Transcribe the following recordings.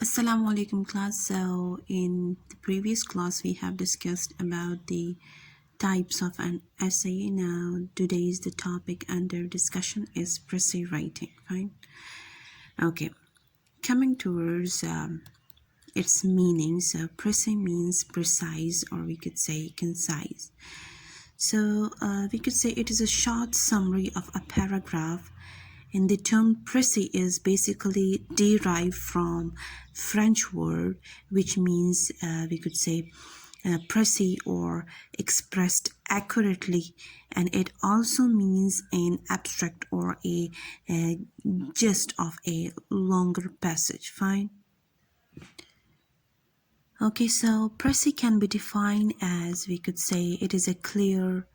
Assalamu alaikum class. So in the previous class we have discussed about the types of an essay. Now today's the topic under discussion is precis writing. Fine. Okay. Coming towards its meaning. So precis means precise, or we could say concise. So we could say it is a short summary of a paragraph, and the term précis is basically derived from French word which means we could say précis or expressed accurately, and it also means an abstract or a gist of a longer passage. Fine. Okay, so précis can be defined as, we could say, it is a clear,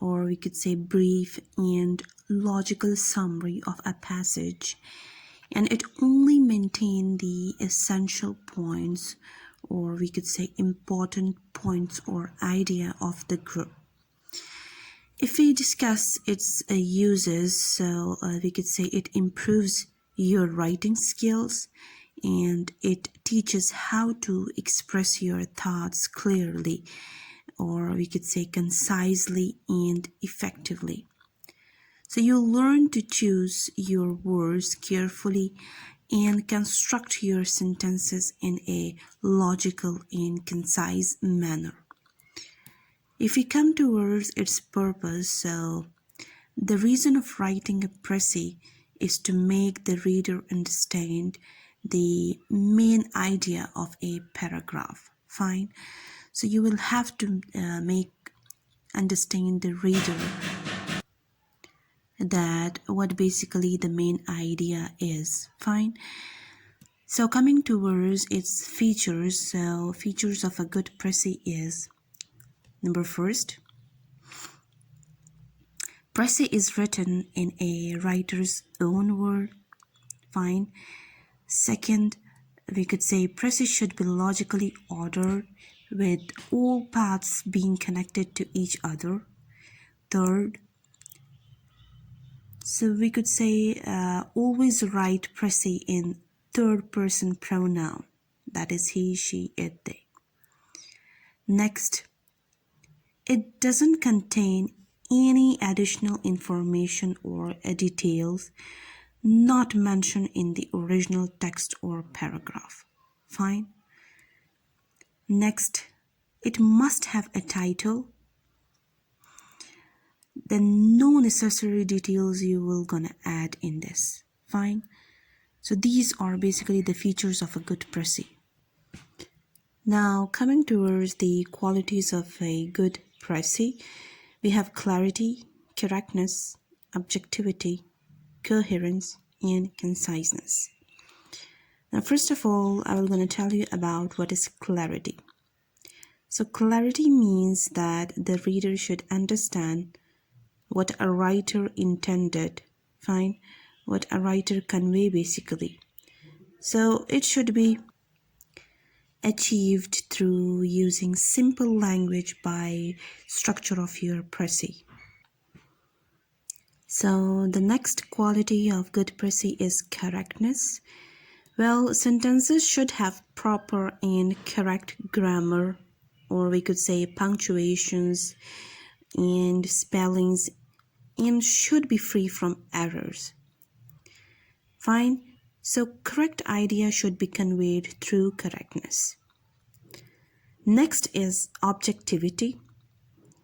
or we could say brief and logical summary of a passage, and it only maintains the essential points, or we could say important points or idea of the group. If we discuss its uses, so we could say it improves your writing skills, and it teaches how to express your thoughts clearly, or we could say concisely and effectively. So you learn to choose your words carefully and construct your sentences in a logical and concise manner. If we come towards its purpose, so the reason of writing a précis is to make the reader understand the main idea of a paragraph. Fine. So you will have to understand the reader that what basically the main idea is. Fine. So coming towards its features, so features of a good précis is, number first, précis is written in a writer's own word. Fine. Second, we could say précis should be logically ordered with all paths being connected to each other. Third, so we could say always write précis in third person pronoun, that is he, she, it, they. Next, it doesn't contain any additional information or details not mentioned in the original text or paragraph. Fine. Next, it must have a title. Then no necessary details you will gonna add in this. Fine. So these are basically the features of a good précis. Now coming towards the qualities of a good précis, we have clarity, correctness, objectivity, coherence, and conciseness. Now first of all, I will going to tell you about what is clarity. So clarity means that the reader should understand what a writer intended, fine, what a writer convey basically. So it should be achieved through using simple language by structure of your précis. So the next quality of good précis is correctness. Well, sentences should have proper and correct grammar, or we could say punctuations and spellings, and should be free from errors. Fine. So correct idea should be conveyed through correctness. Next is objectivity.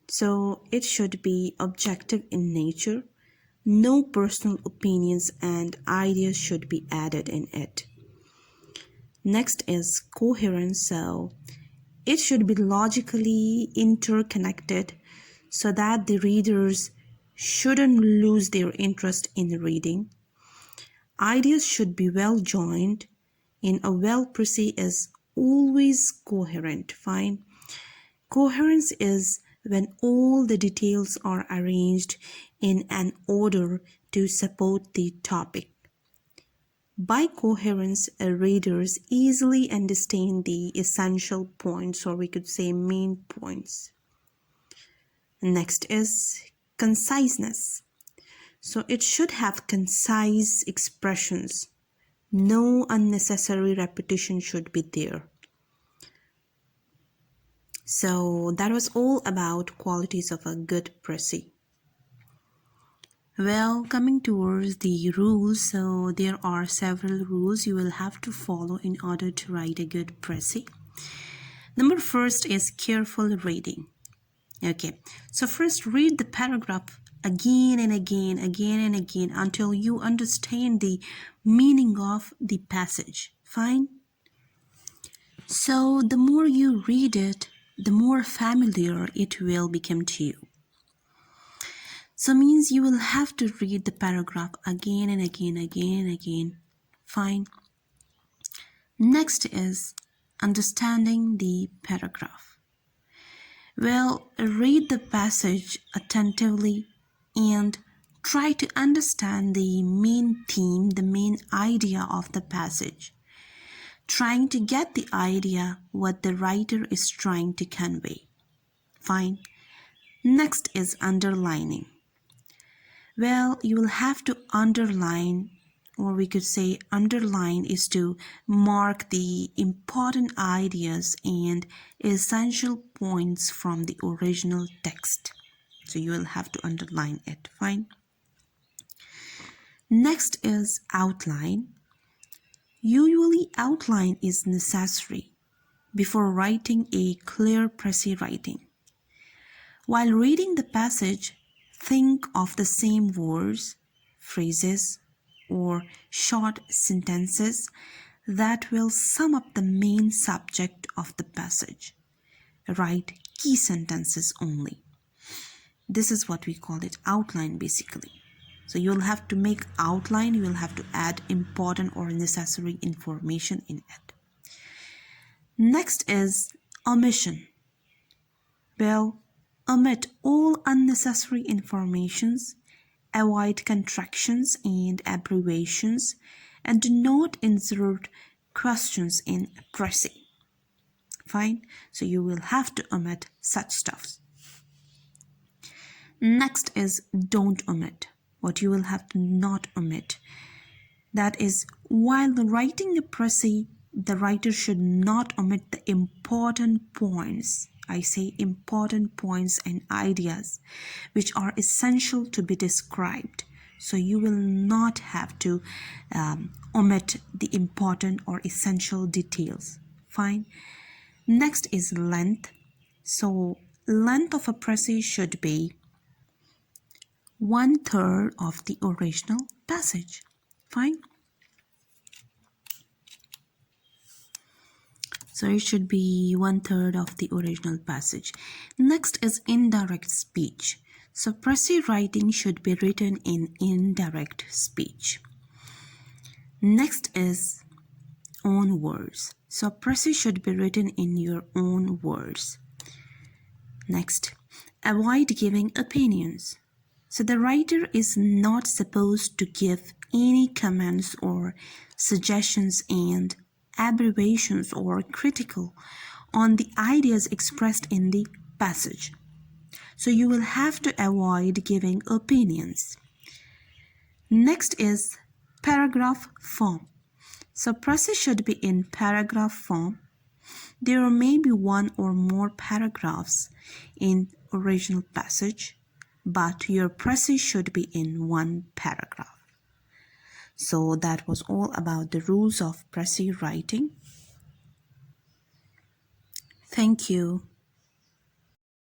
So it should be objective in nature. No personal opinions and ideas should be added in it. Next is coherence. So it should be logically interconnected so that the readers shouldn't lose their interest in reading. Ideas should be well joined, and a well précis is always coherent. Fine. Coherence is when all the details are arranged in an order to support the topic. By coherence, readers easily understand the essential points, or we could say main points. Next is conciseness. So it should have concise expressions, No unnecessary repetition should be there. So that was all about qualities of a good Prezi. Well, coming towards the rules, so there are several rules you will have to follow in order to write a good Prezi. Number first is careful reading. Okay, so first read the paragraph again and again, until you understand the meaning of the passage. Fine? So the more you read it, the more familiar it will become to you. So means you will have to read the paragraph again and again. Fine. Next is understanding the paragraph. Well, read the passage attentively and try to understand the main theme, the main idea of the passage. Trying to get the idea what the writer is trying to convey. Fine. Next is underlining. Well, you will have to underline, or we could say underline is to mark the important ideas and essential points from the original text. So you will have to underline it. Fine. Next is outline. Usually outline is necessary before writing a clear Prezi writing. While reading the passage, think of the same words, phrases, or short sentences that will sum up the main subject of the passage. Write key sentences only. This is what we call it outline basically. So you'll have to make outline, you will have to add important or necessary information in it. Next is omission. Well, omit all unnecessary informations, avoid contractions and abbreviations, and do not insert questions in Prezi. Fine, so you will have to omit such stuffs. Next is don't omit. What you will have to not omit. That is, while writing a Prezi, the writer should not omit the important points. I say important points and ideas which are essential to be described. So you will not have to omit the important or essential details. Fine. Next is length. So length of a Prezi should be 1/3 of the original passage. Fine. So it should be 1/3 of the original passage. Next is indirect speech. So Prezi writing should be written in indirect speech. Next is own words. So Prezi should be written in your own words. Next, avoid giving opinions. So the writer is not supposed to give any comments or suggestions and abbreviations or critical on the ideas expressed in the passage. So you will have to avoid giving opinions. Next is paragraph form. So Prezi should be in paragraph form. There may be one or more paragraphs in original passage, but your Prezi should be in one paragraph. So that was all about the rules of Prezi writing. Thank you.